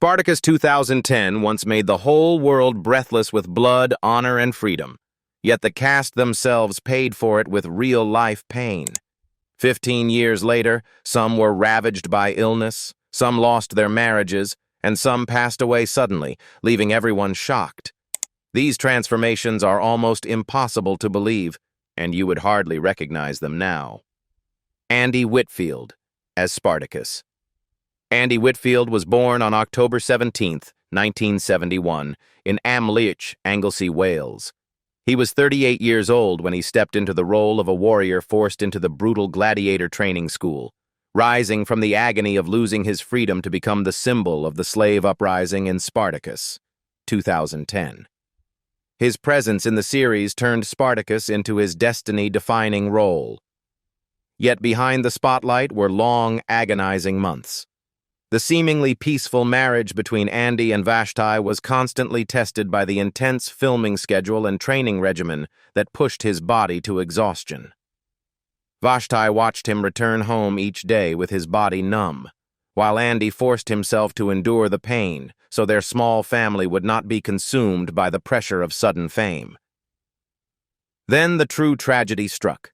Spartacus 2010 once made the whole world breathless with blood, honor, and freedom. Yet the cast themselves paid for it with real-life pain. 15 years later, some were ravaged by illness, some lost their marriages, and some passed away suddenly, leaving everyone shocked. These transformations are almost impossible to believe, and you would hardly recognize them now. Andy Whitfield as Spartacus. Andy Whitfield was born on October 17, 1971, in Amlwch, Anglesey, Wales. He was 38 years old when he stepped into the role of a warrior forced into the brutal gladiator training school, rising from the agony of losing his freedom to become the symbol of the slave uprising in Spartacus, 2010. His presence in the series turned Spartacus into his destiny-defining role. Yet behind the spotlight were long, agonizing months. The seemingly peaceful marriage between Andy and Vashti was constantly tested by the intense filming schedule and training regimen that pushed his body to exhaustion. Vashti watched him return home each day with his body numb, while Andy forced himself to endure the pain so their small family would not be consumed by the pressure of sudden fame. Then the true tragedy struck.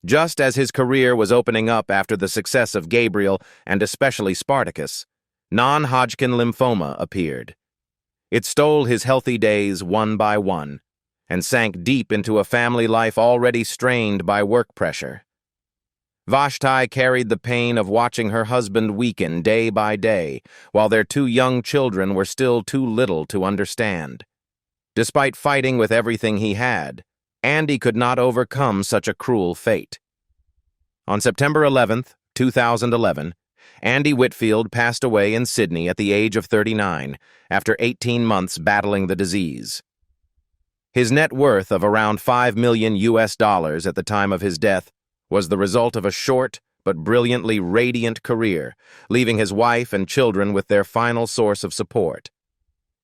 Just as his career was opening up after the success of Gabriel and especially Spartacus, non-Hodgkin lymphoma appeared. It stole his healthy days one by one and sank deep into a family life already strained by work pressure. Vashti carried the pain of watching her husband weaken day by day, while their two young children were still too little to understand. Despite fighting with everything he had, Andy could not overcome such a cruel fate. On September 11, 2011, Andy Whitfield passed away in Sydney at the age of 39 after 18 months battling the disease. His net worth of around $5 million at the time of his death was the result of a short but brilliantly radiant career, leaving his wife and children with their final source of support.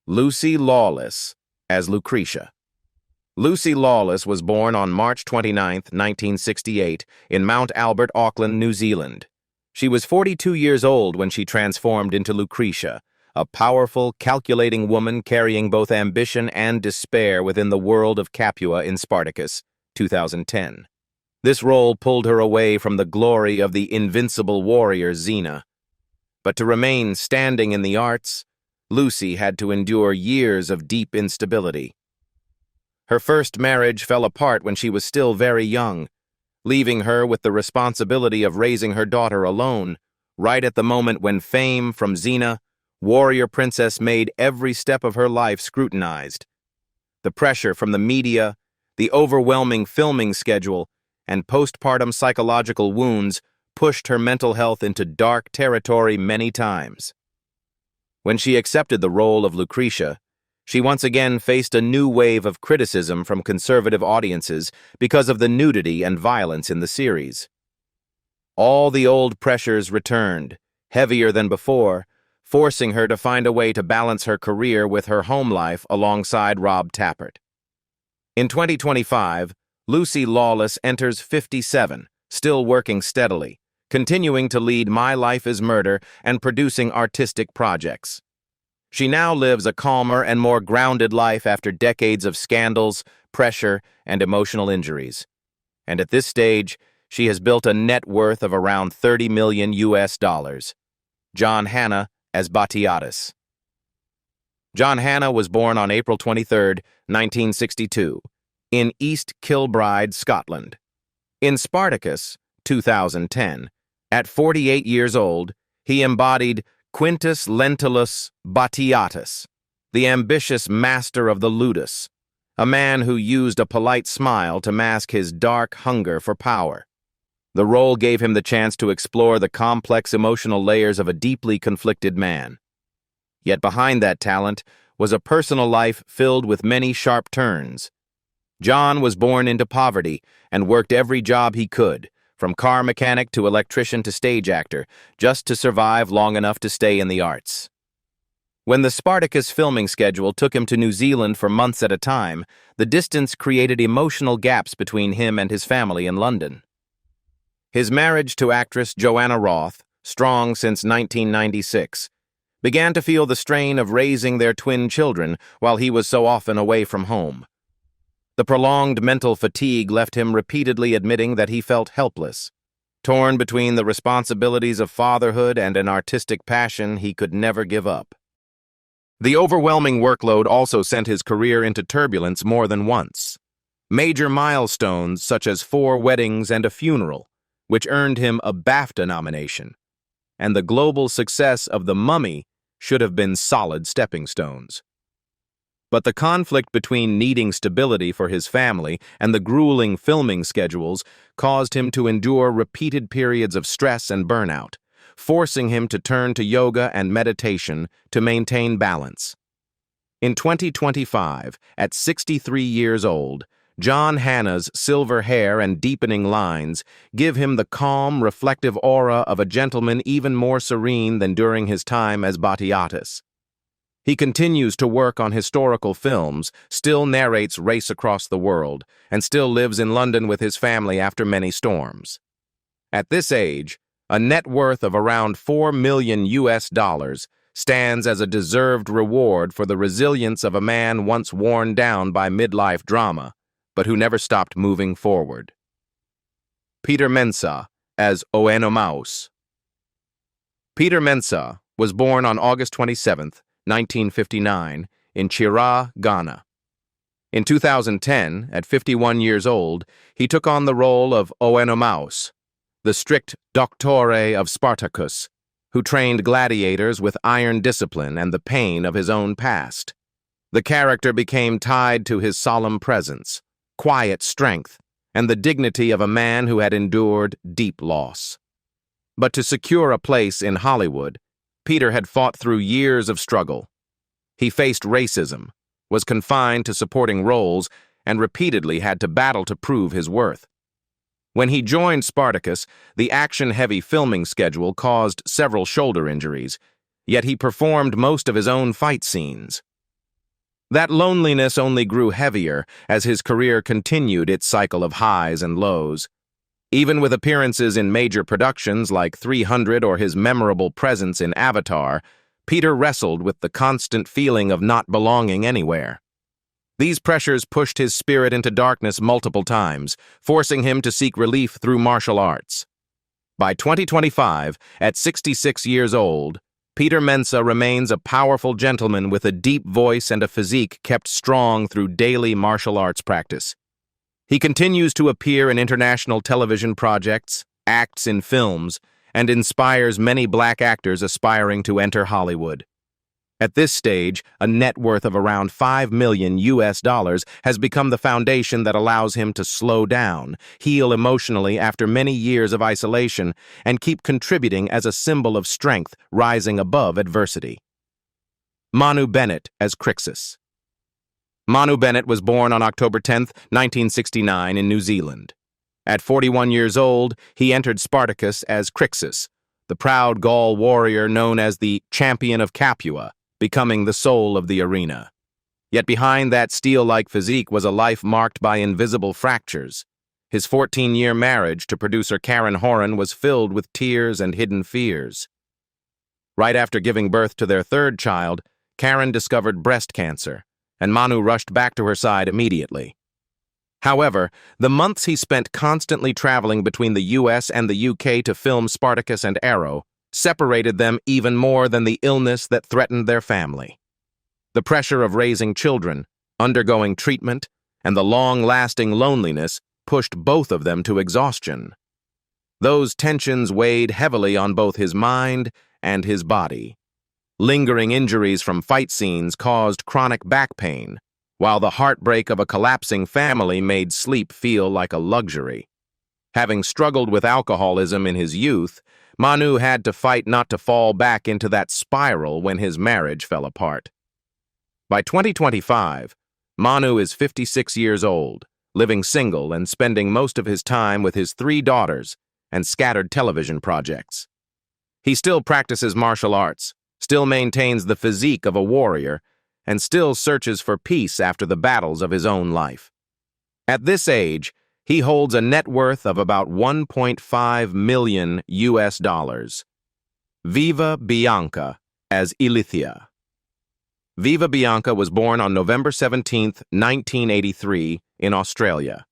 Lucy Lawless as Lucretia. Lucy Lawless was born on March 29, 1968, in Mount Albert, Auckland, New Zealand. She was 42 years old when she transformed into Lucretia, a powerful, calculating woman carrying both ambition and despair within the world of Capua in Spartacus, 2010. This role pulled her away from the glory of the invincible warrior Xena. But to remain standing in the arts, Lucy had to endure years of deep instability. Her first marriage fell apart when she was still very young, leaving her with the responsibility of raising her daughter alone, right at the moment when fame from Xena, warrior princess, made every step of her life scrutinized. The pressure from the media, the overwhelming filming schedule, and postpartum psychological wounds pushed her mental health into dark territory many times. When she accepted the role of Lucretia, she once again faced a new wave of criticism from conservative audiences because of the nudity and violence in the series. All the old pressures returned, heavier than before, forcing her to find a way to balance her career with her home life alongside Rob Tappert. In 2025, Lucy Lawless enters 57, still working steadily, continuing to lead My Life is Murder and producing artistic projects. She now lives a calmer and more grounded life after decades of scandals, pressure, and emotional injuries. And at this stage, she has built a net worth of around $30 million. John Hannah as Batiatus. John Hannah was born on April 23, 1962, in East Kilbride, Scotland. In Spartacus, 2010, at 48 years old, he embodied Quintus Lentulus Batiatus, the ambitious master of the ludus, a man who used a polite smile to mask his dark hunger for power. The role gave him the chance to explore the complex emotional layers of a deeply conflicted man. Yet behind that talent was a personal life filled with many sharp turns. John was born into poverty and worked every job he could, from car mechanic to electrician to stage actor, just to survive long enough to stay in the arts. When the Spartacus filming schedule took him to New Zealand for months at a time, the distance created emotional gaps between him and his family in London. His marriage to actress Joanna Roth, strong since 1996, began to feel the strain of raising their twin children while he was so often away from home. The prolonged mental fatigue left him repeatedly admitting that he felt helpless, torn between the responsibilities of fatherhood and an artistic passion he could never give up. The overwhelming workload also sent his career into turbulence more than once. Major milestones such as 4 weddings and a funeral, which earned him a BAFTA nomination, and the global success of The Mummy should have been solid stepping stones. But the conflict between needing stability for his family and the grueling filming schedules caused him to endure repeated periods of stress and burnout, forcing him to turn to yoga and meditation to maintain balance. In 2025, at 63 years old, John Hannah's silver hair and deepening lines give him the calm, reflective aura of a gentleman even more serene than during his time as Batiatus. He continues to work on historical films, still narrates Race Across the World, and still lives in London with his family after many storms. At this age, a net worth of around $4 million stands as a deserved reward for the resilience of a man once worn down by midlife drama, but who never stopped moving forward. Peter Mensah as Oenomaus. Peter Mensah was born on August 27, 1959, in Chira, Ghana. In 2010, at 51 years old, he took on the role of Oenomaus, the strict doctore of Spartacus, who trained gladiators with iron discipline and the pain of his own past. The character became tied to his solemn presence, quiet strength, and the dignity of a man who had endured deep loss. But to secure a place in Hollywood, Peter had fought through years of struggle. He faced racism, was confined to supporting roles, and repeatedly had to battle to prove his worth. When he joined Spartacus, the action-heavy filming schedule caused several shoulder injuries, yet he performed most of his own fight scenes. That loneliness only grew heavier as his career continued its cycle of highs and lows. Even with appearances in major productions like 300 or his memorable presence in Avatar, Peter wrestled with the constant feeling of not belonging anywhere. These pressures pushed his spirit into darkness multiple times, forcing him to seek relief through martial arts. By 2025, at 66 years old, Peter Mensah remains a powerful gentleman with a deep voice and a physique kept strong through daily martial arts practice. He continues to appear in international television projects, acts in films, and inspires many black actors aspiring to enter Hollywood. At this stage, a net worth of around $5 million has become the foundation that allows him to slow down, heal emotionally after many years of isolation, and keep contributing as a symbol of strength rising above adversity. Manu Bennett as Crixus. Manu Bennett was born on October 10, 1969, in New Zealand. At 41 years old, he entered Spartacus as Crixus, the proud Gaul warrior known as the Champion of Capua, becoming the soul of the arena. Yet behind that steel-like physique was a life marked by invisible fractures. His 14-year marriage to producer Karen Horan was filled with tears and hidden fears. Right after giving birth to their third child, Karen discovered breast cancer, and Manu rushed back to her side immediately. However, the months he spent constantly traveling between the US and the UK to film Spartacus and Arrow separated them even more than the illness that threatened their family. The pressure of raising children, undergoing treatment, and the long-lasting loneliness pushed both of them to exhaustion. Those tensions weighed heavily on both his mind and his body. Lingering injuries from fight scenes caused chronic back pain, while the heartbreak of a collapsing family made sleep feel like a luxury. Having struggled with alcoholism in his youth, Manu had to fight not to fall back into that spiral when his marriage fell apart. By 2025, Manu is 56 years old, living single and spending most of his time with his 3 daughters and scattered television projects. He still practices martial arts, still maintains the physique of a warrior, and still searches for peace after the battles of his own life. At this age, he holds a net worth of about $1.5 million. Viva Bianca as Ilithia. Viva Bianca was born on November 17, 1983, in Australia.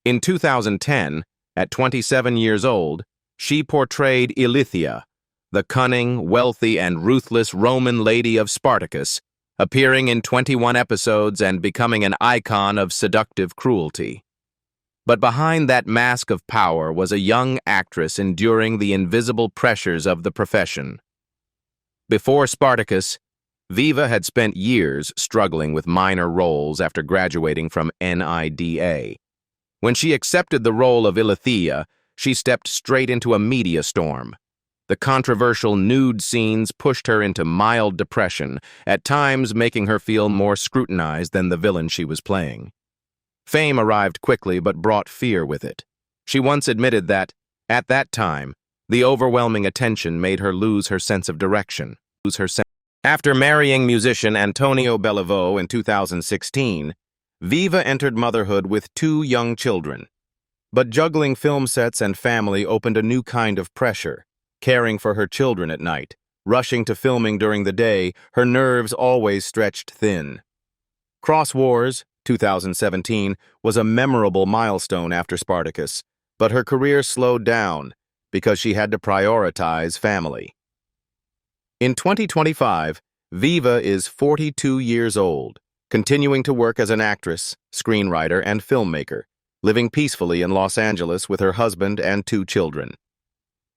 In 2010, at 27 years old, she portrayed Ilithia, the cunning, wealthy, and ruthless Roman lady of Spartacus, appearing in 21 episodes and becoming an icon of seductive cruelty. But behind that mask of power was a young actress enduring the invisible pressures of the profession. Before Spartacus, Viva had spent years struggling with minor roles after graduating from NIDA. When she accepted the role of Ilithia, she stepped straight into a media storm. The controversial nude scenes pushed her into mild depression, at times making her feel more scrutinized than the villain she was playing. Fame arrived quickly but brought fear with it. She once admitted that, at that time, the overwhelming attention made her lose her sense of direction. After marrying musician Antonio Belliveau in 2016, Viva entered motherhood with 2 young children. But juggling film sets and family opened a new kind of pressure, caring for her children at night, rushing to filming during the day, her nerves always stretched thin. Cross Wars, 2017, was a memorable milestone after Spartacus, but her career slowed down because she had to prioritize family. In 2025, Viva is 42 years old, continuing to work as an actress, screenwriter, and filmmaker, living peacefully in Los Angeles with her husband and 2 children.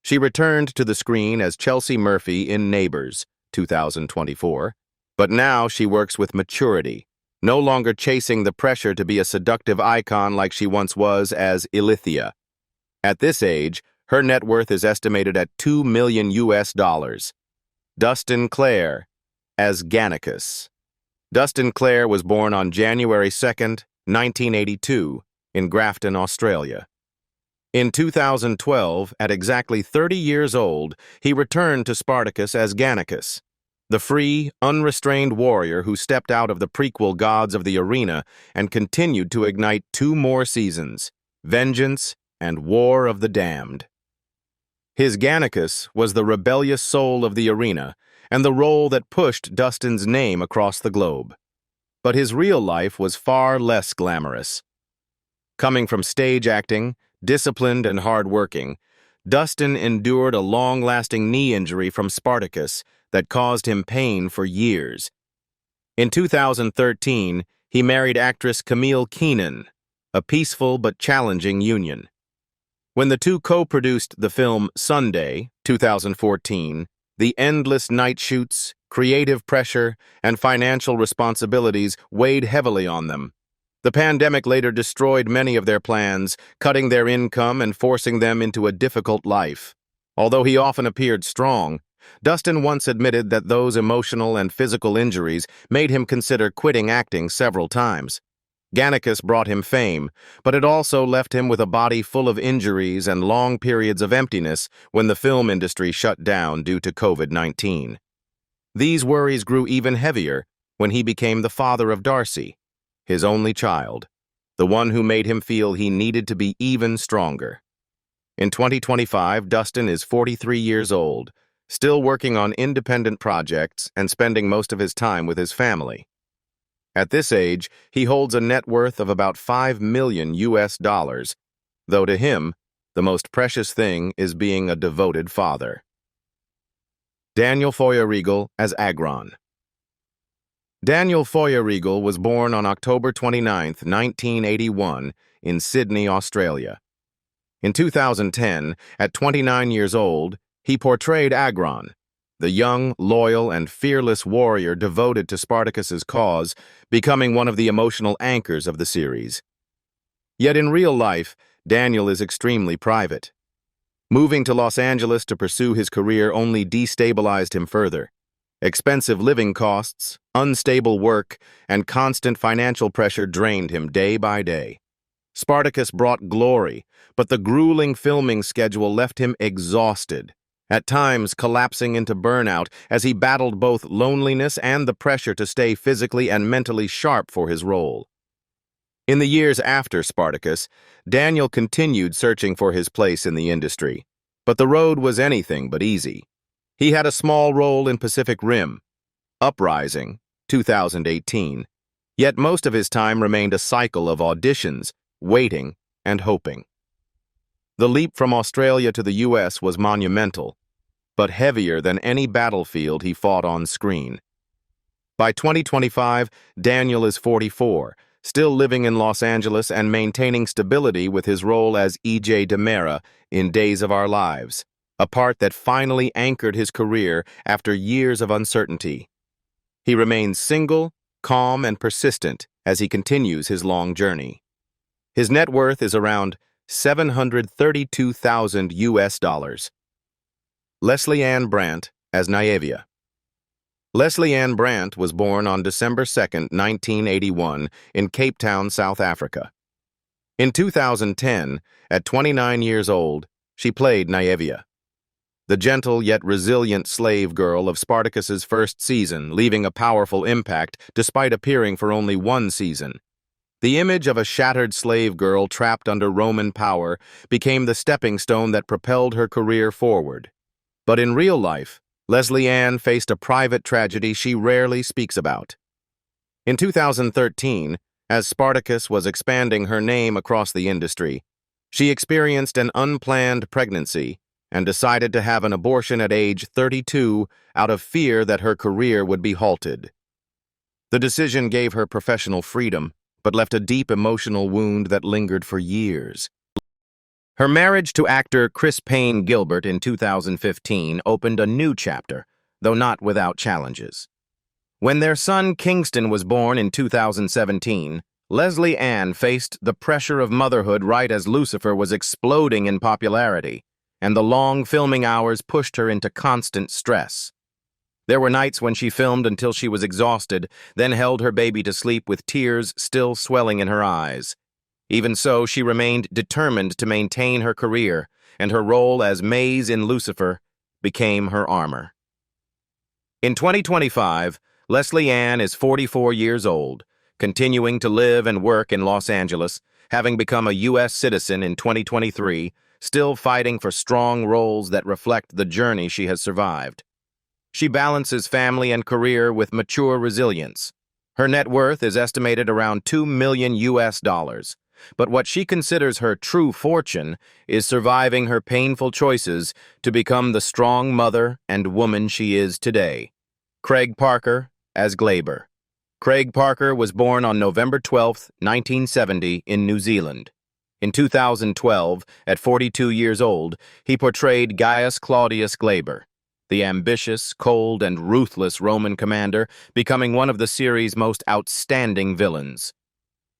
She returned to the screen as Chelsea Murphy in Neighbors, 2024, but now she works with maturity, no longer chasing the pressure to be a seductive icon like she once was as Ilithia. At this age, her net worth is estimated at $2 million. Dustin Clare as Gannicus. Dustin Clare was born on January 2, 1982, in Grafton, Australia. In 2012, at exactly 30 years old, he returned to Spartacus as Gannicus, the free, unrestrained warrior who stepped out of the prequel gods of the arena and continued to ignite 2 more seasons, Vengeance and War of the Damned. His Gannicus was the rebellious soul of the arena and the role that pushed Dustin's name across the globe. But his real life was far less glamorous. Coming from stage acting, disciplined and hard-working, Dustin endured a long-lasting knee injury from Spartacus that caused him pain for years. In 2013, he married actress Camille Keenan, a peaceful but challenging union. When the 2 co-produced the film Sunday, 2014, the endless night shoots, creative pressure, and financial responsibilities weighed heavily on them. The pandemic later destroyed many of their plans, cutting their income and forcing them into a difficult life. Although he often appeared strong, Dustin once admitted that those emotional and physical injuries made him consider quitting acting several times. Gannicus brought him fame, but it also left him with a body full of injuries and long periods of emptiness when the film industry shut down due to COVID-19. These worries grew even heavier when he became the father of Darcy, his only child, the one who made him feel he needed to be even stronger. In 2025, Dustin is 43 years old, still working on independent projects and spending most of his time with his family. At this age, he holds a net worth of about $5 million, though to him, the most precious thing is being a devoted father. Daniel Feuerriegel as Agron. Daniel Feuerriegel was born on October 29, 1981, in Sydney, Australia. In 2010, at 29 years old, he portrayed Agron, the young, loyal, and fearless warrior devoted to Spartacus's cause, becoming one of the emotional anchors of the series. Yet in real life, Daniel is extremely private. Moving to Los Angeles to pursue his career only destabilized him further. Expensive living costs, unstable work, and constant financial pressure drained him day by day. Spartacus brought glory, but the grueling filming schedule left him exhausted, at times collapsing into burnout as he battled both loneliness and the pressure to stay physically and mentally sharp for his role. In the years after Spartacus, Daniel continued searching for his place in the industry, but the road was anything but easy. He had a small role in Pacific Rim, Uprising, 2018, yet most of his time remained a cycle of auditions, waiting, and hoping. The leap from Australia to the US was monumental, but heavier than any battlefield he fought on screen. By 2025, Daniel is 44, still living in Los Angeles and maintaining stability with his role as E.J. DiMera in Days of Our Lives, a part that finally anchored his career after years of uncertainty. He remains single, calm, and persistent as he continues his long journey. His net worth is around $732,000 US. Lesley-Ann Brandt as Naevia. Lesley-Ann Brandt was born on December 2, 1981, in Cape Town, South Africa. In 2010, at 29 years old, she played Naevia, the gentle yet resilient slave girl of Spartacus's first season, leaving a powerful impact despite appearing for only one season. The image of a shattered slave girl trapped under Roman power became the stepping stone that propelled her career forward. But in real life, Lesley-Ann faced a private tragedy she rarely speaks about. In 2013, as Spartacus was expanding her name across the industry, she experienced an unplanned pregnancy and decided to have an abortion at age 32 out of fear that her career would be halted. The decision gave her professional freedom, but left a deep emotional wound that lingered for years. Her marriage to actor Chris Payne Gilbert in 2015 opened a new chapter, though not without challenges. When their son Kingston was born in 2017, Lesley-Ann faced the pressure of motherhood right as Lucifer was exploding in popularity, and the long filming hours pushed her into constant stress. There were nights when she filmed until she was exhausted, then held her baby to sleep with tears still swelling in her eyes. Even so, she remained determined to maintain her career, and her role as Maze in Lucifer became her armor. In 2025, Lesley-Ann is 44 years old, continuing to live and work in Los Angeles, having become a U.S. citizen in 2023, still fighting for strong roles that reflect the journey she has survived. She balances family and career with mature resilience. Her net worth is estimated around $2 million US, but what she considers her true fortune is surviving her painful choices to become the strong mother and woman she is today. Craig Parker as Glaber. Craig Parker was born on November 12, 1970, in New Zealand. In 2012, at 42 years old, he portrayed Gaius Claudius Glaber, the ambitious, cold, and ruthless Roman commander, becoming one of the series' most outstanding villains.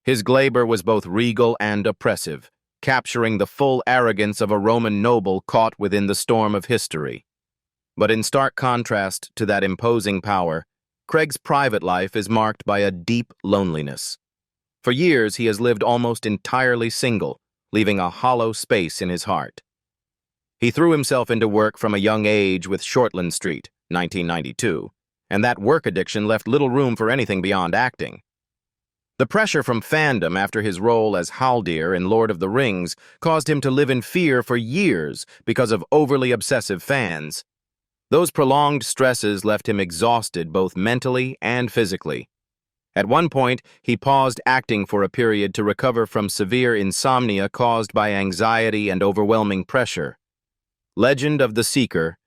His Glaber was both regal and oppressive, capturing the full arrogance of a Roman noble caught within the storm of history. But in stark contrast to that imposing power, Craig's private life is marked by a deep loneliness. For years, he has lived almost entirely single, leaving a hollow space in his heart. He threw himself into work from a young age with Shortland Street, 1992, and that work addiction left little room for anything beyond acting. The pressure from fandom after his role as Haldir in Lord of the Rings caused him to live in fear for years because of overly obsessive fans. Those prolonged stresses left him exhausted both mentally and physically. At one point, he paused acting for a period to recover from severe insomnia caused by anxiety and overwhelming pressure. Legend of the Seeker,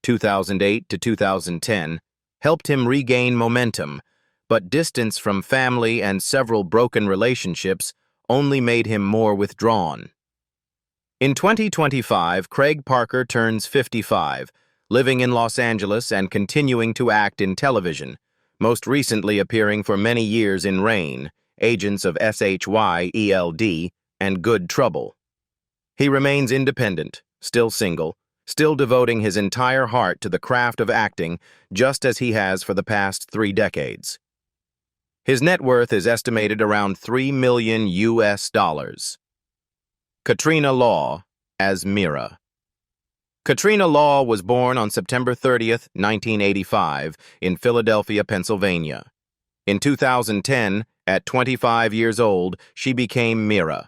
2008 to 2010, helped him regain momentum, but distance from family and several broken relationships only made him more withdrawn. In 2025, Craig Parker turns 55, living in Los Angeles and continuing to act in television, most recently appearing for many years in Rain, Agents of SHYELD, and Good Trouble. He remains independent, still single, still devoting his entire heart to the craft of acting, just as he has for the past 3 decades. His net worth is estimated around $3 million US. Katrina Law as Mira. Katrina Law was born on September 30, 1985, in Philadelphia, Pennsylvania. In 2010, at 25 years old, she became Mira,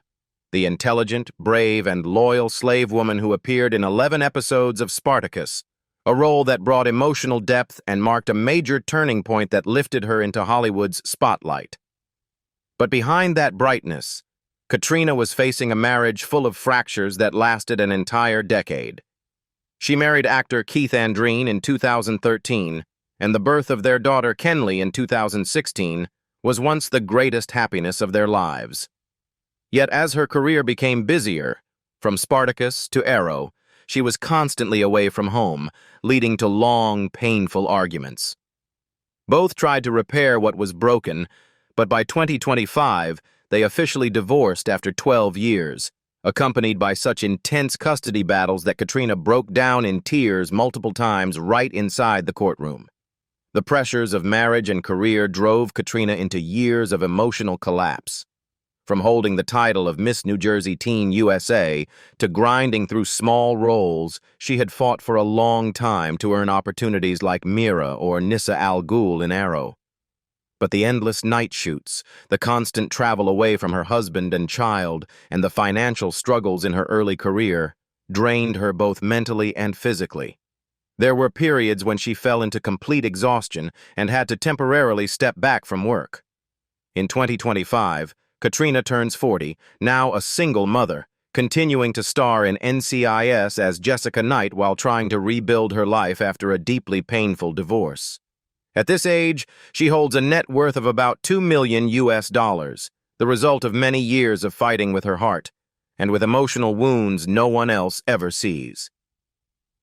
the intelligent, brave, and loyal slave woman who appeared in 11 episodes of Spartacus, a role that brought emotional depth and marked a major turning point that lifted her into Hollywood's spotlight. But behind that brightness, Katrina was facing a marriage full of fractures that lasted an entire decade. She married actor Keith Andreen in 2013, and the birth of their daughter Kenley in 2016 was once the greatest happiness of their lives. Yet as her career became busier, from Spartacus to Arrow, she was constantly away from home, leading to long, painful arguments. Both tried to repair what was broken, but by 2025, they officially divorced after 12 years, accompanied by such intense custody battles that Katrina broke down in tears multiple times right inside the courtroom. The pressures of marriage and career drove Katrina into years of emotional collapse. From holding the title of Miss New Jersey Teen USA to grinding through small roles, she had fought for a long time to earn opportunities like Mira or Nissa Al Ghul in Arrow. But the endless night shoots, the constant travel away from her husband and child, and the financial struggles in her early career drained her both mentally and physically. There were periods when she fell into complete exhaustion and had to temporarily step back from work. In 2025, Katrina turns 40, now a single mother, continuing to star in NCIS as Jessica Knight while trying to rebuild her life after a deeply painful divorce. At this age, she holds a net worth of about $2 million, the result of many years of fighting with her heart, and with emotional wounds no one else ever sees.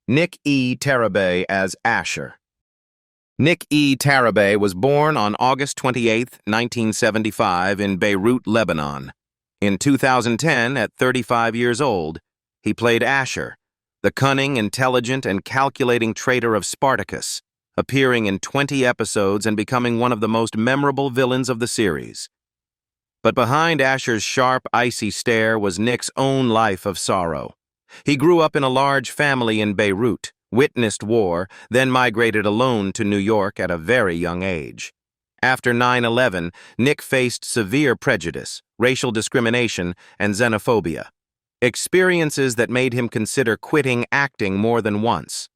Nick E. Tarabay as Asher. Nick E. Tarabay was born on August 28, 1975, in Beirut, Lebanon. In 2010, at 35 years old, he played Asher, the cunning, intelligent, and calculating traitor of Spartacus, appearing in 20 episodes and becoming one of the most memorable villains of the series. But behind Asher's sharp, icy stare was Nick's own life of sorrow. He grew up in a large family in Beirut, witnessed war, then migrated alone to New York at a very young age. After 9/11, Nick faced severe prejudice, racial discrimination, and xenophobia, experiences that made him consider quitting acting more than once.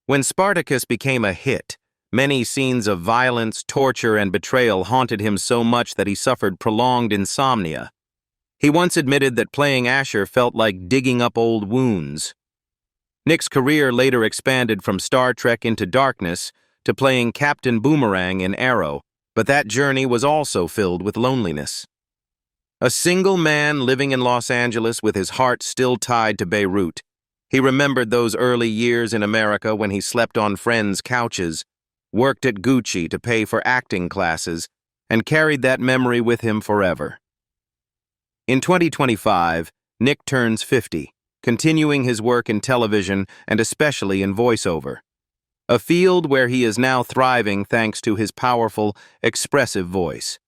When Spartacus became a hit, many scenes of violence, torture, and betrayal haunted him so much that he suffered prolonged insomnia. He once admitted that playing Asher felt like digging up old wounds. Nick's career later expanded from Star Trek Into Darkness to playing Captain Boomerang in Arrow, but that journey was also filled with loneliness. A single man living in Los Angeles with his heart still tied to Beirut, he remembered those early years in America when he slept on friends' couches, worked at Gucci to pay for acting classes, and carried that memory with him forever. In 2025, Nick turns 50. Continuing his work in television and especially in voiceover, a field where he is now thriving thanks to his powerful, expressive voice.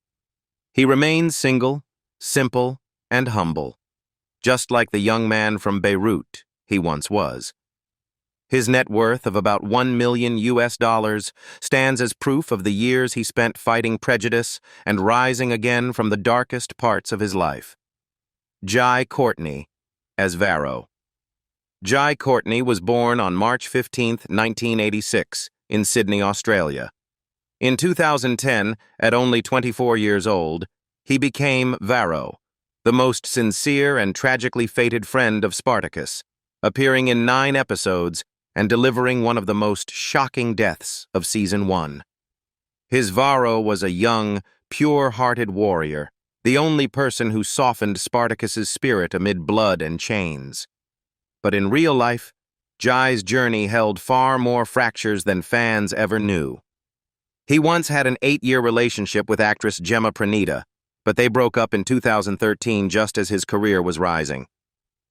He remains single, simple, and humble, just like the young man from Beirut he once was. His net worth of about $1 million stands as proof of the years he spent fighting prejudice and rising again from the darkest parts of his life. Jai Courtney as Varro. Jai Courtney was born on March 15, 1986, in Sydney, Australia. In 2010, at only 24 years old, he became Varro, the most sincere and tragically fated friend of Spartacus, appearing in 9 episodes and delivering one of the most shocking deaths of Season 1. His Varro was a young, pure-hearted warrior, the only person who softened Spartacus's spirit amid blood and chains. But in real life, Jai's journey held far more fractures than fans ever knew. He once had an 8-year relationship with actress Gemma Pranita, but they broke up in 2013 just as his career was rising.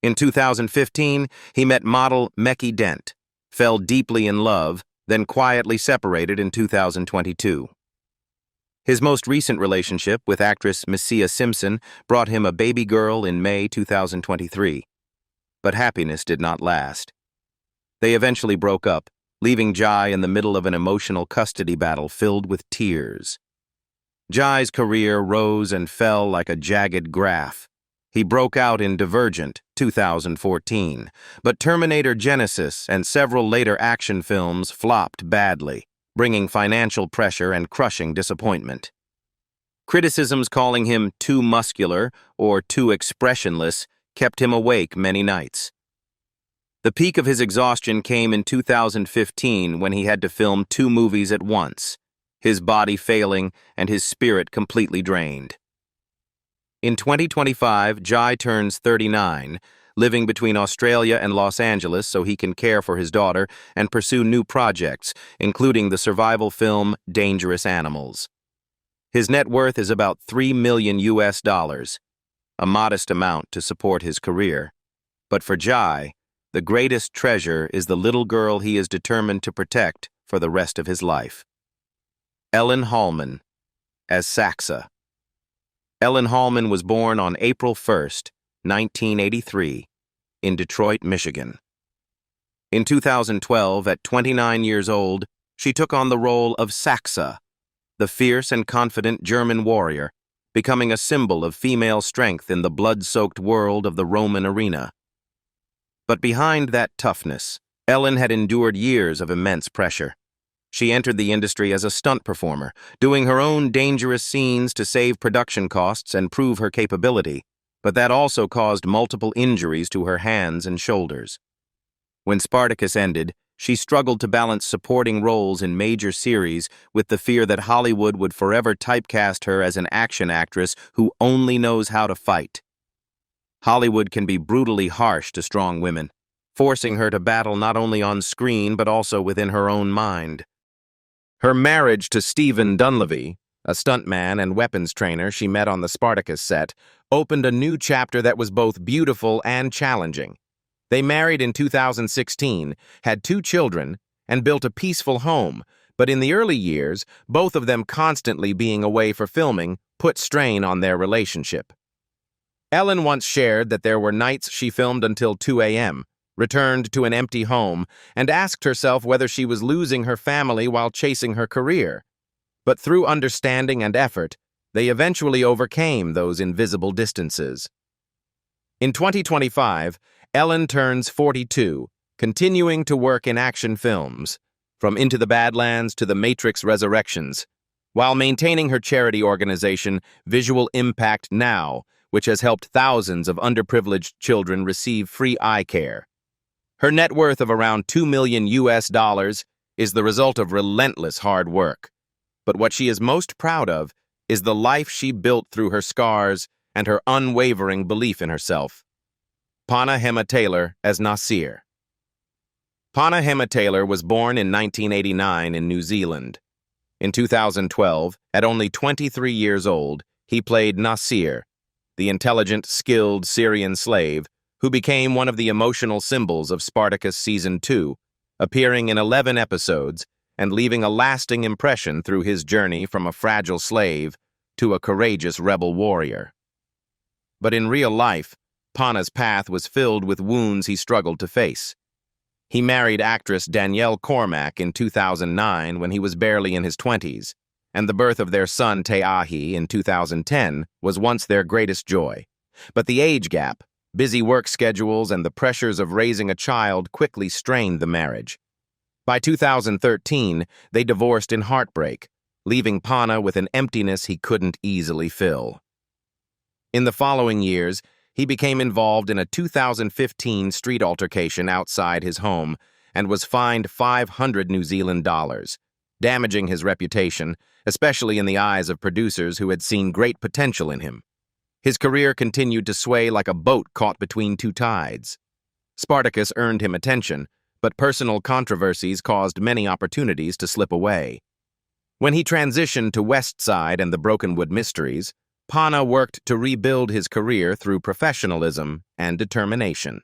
In 2015, he met model Mekhi Dent, fell deeply in love, then quietly separated in 2022. His most recent relationship with actress Mensah Simpson brought him a baby girl in May 2023. But happiness did not last. They eventually broke up, leaving Jai in the middle of an emotional custody battle filled with tears. Jai's career rose and fell like a jagged graph. He broke out in Divergent, 2014, but Terminator Genesis and several later action films flopped badly, bringing financial pressure and crushing disappointment. Criticisms calling him too muscular or too expressionless kept him awake many nights. The peak of his exhaustion came in 2015 when he had to film 2 movies at once, his body failing and his spirit completely drained. In 2025, Jai turns 39, living between Australia and Los Angeles so he can care for his daughter and pursue new projects, including the survival film Dangerous Animals. His net worth is about $3 million, a modest amount to support his career. But for Jai, the greatest treasure is the little girl he is determined to protect for the rest of his life. Ellen Hollman, as Saxa. Ellen Hollman was born on April 1, 1983, in Detroit, Michigan. In 2012, at 29 years old, she took on the role of Saxa, the fierce and confident German warrior, becoming a symbol of female strength in the blood-soaked world of the Roman arena. But behind that toughness, Ellen had endured years of immense pressure. She entered the industry as a stunt performer, doing her own dangerous scenes to save production costs and prove her capability, but that also caused multiple injuries to her hands and shoulders. When Spartacus ended, she struggled to balance supporting roles in major series with the fear that Hollywood would forever typecast her as an action actress who only knows how to fight. Hollywood can be brutally harsh to strong women, forcing her to battle not only on screen but also within her own mind. Her marriage to Stephen Dunleavy, a stuntman and weapons trainer she met on the Spartacus set, opened a new chapter that was both beautiful and challenging. They married in 2016, had 2 children, and built a peaceful home, but in the early years, both of them constantly being away for filming put strain on their relationship. Ellen once shared that there were nights she filmed until 2 a.m., returned to an empty home, and asked herself whether she was losing her family while chasing her career. But through understanding and effort, they eventually overcame those invisible distances. In 2025, Ellen turns 42, continuing to work in action films, from Into the Badlands to The Matrix Resurrections, while maintaining her charity organization, Visual Impact Now, which has helped thousands of underprivileged children receive free eye care. Her net worth of around $2 million is the result of relentless hard work. But what she is most proud of is the life she built through her scars and her unwavering belief in herself. Pana Hema-Taylor as Nasir. Pana Hema-Taylor was born in 1989 in New Zealand. In 2012, at only 23 years old, he played Nasir, the intelligent, skilled Syrian slave who became one of the emotional symbols of Spartacus Season 2, appearing in 11 episodes and leaving a lasting impression through his journey from a fragile slave to a courageous rebel warrior. But in real life, Pana's path was filled with wounds he struggled to face. He married actress Danielle Cormack in 2009 when he was barely in his 20s, and the birth of their son Te'ahi in 2010 was once their greatest joy. But the age gap, busy work schedules, and the pressures of raising a child quickly strained the marriage. By 2013, they divorced in heartbreak, leaving Pana with an emptiness he couldn't easily fill. In the following years, he became involved in a 2015 street altercation outside his home and was fined $500 New Zealand dollars, damaging his reputation, especially in the eyes of producers who had seen great potential in him. His career continued to sway like a boat caught between 2 tides. Spartacus earned him attention, but personal controversies caused many opportunities to slip away. When he transitioned to West Side and the Brokenwood Mysteries, Pana worked to rebuild his career through professionalism and determination.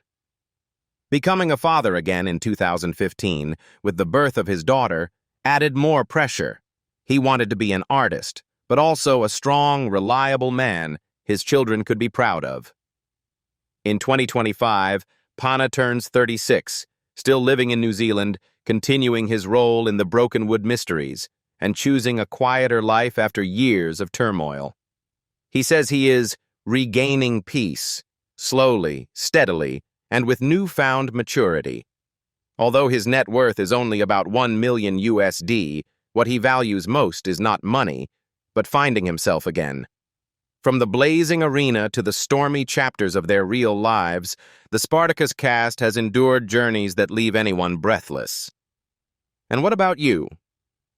Becoming a father again in 2015, with the birth of his daughter, added more pressure. He wanted to be an artist, but also a strong, reliable man his children could be proud of. In 2025, Pana turns 36, still living in New Zealand, continuing his role in the Brokenwood Mysteries, and choosing a quieter life after years of turmoil. He says he is regaining peace, slowly, steadily, and with newfound maturity. Although his net worth is only about 1 million USD, what he values most is not money, but finding himself again. From the blazing arena to the stormy chapters of their real lives, the Spartacus cast has endured journeys that leave anyone breathless. And what about you?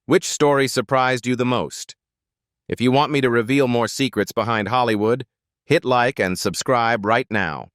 Which story surprised you the most? If you want me to reveal more secrets behind Hollywood, hit like and subscribe right now.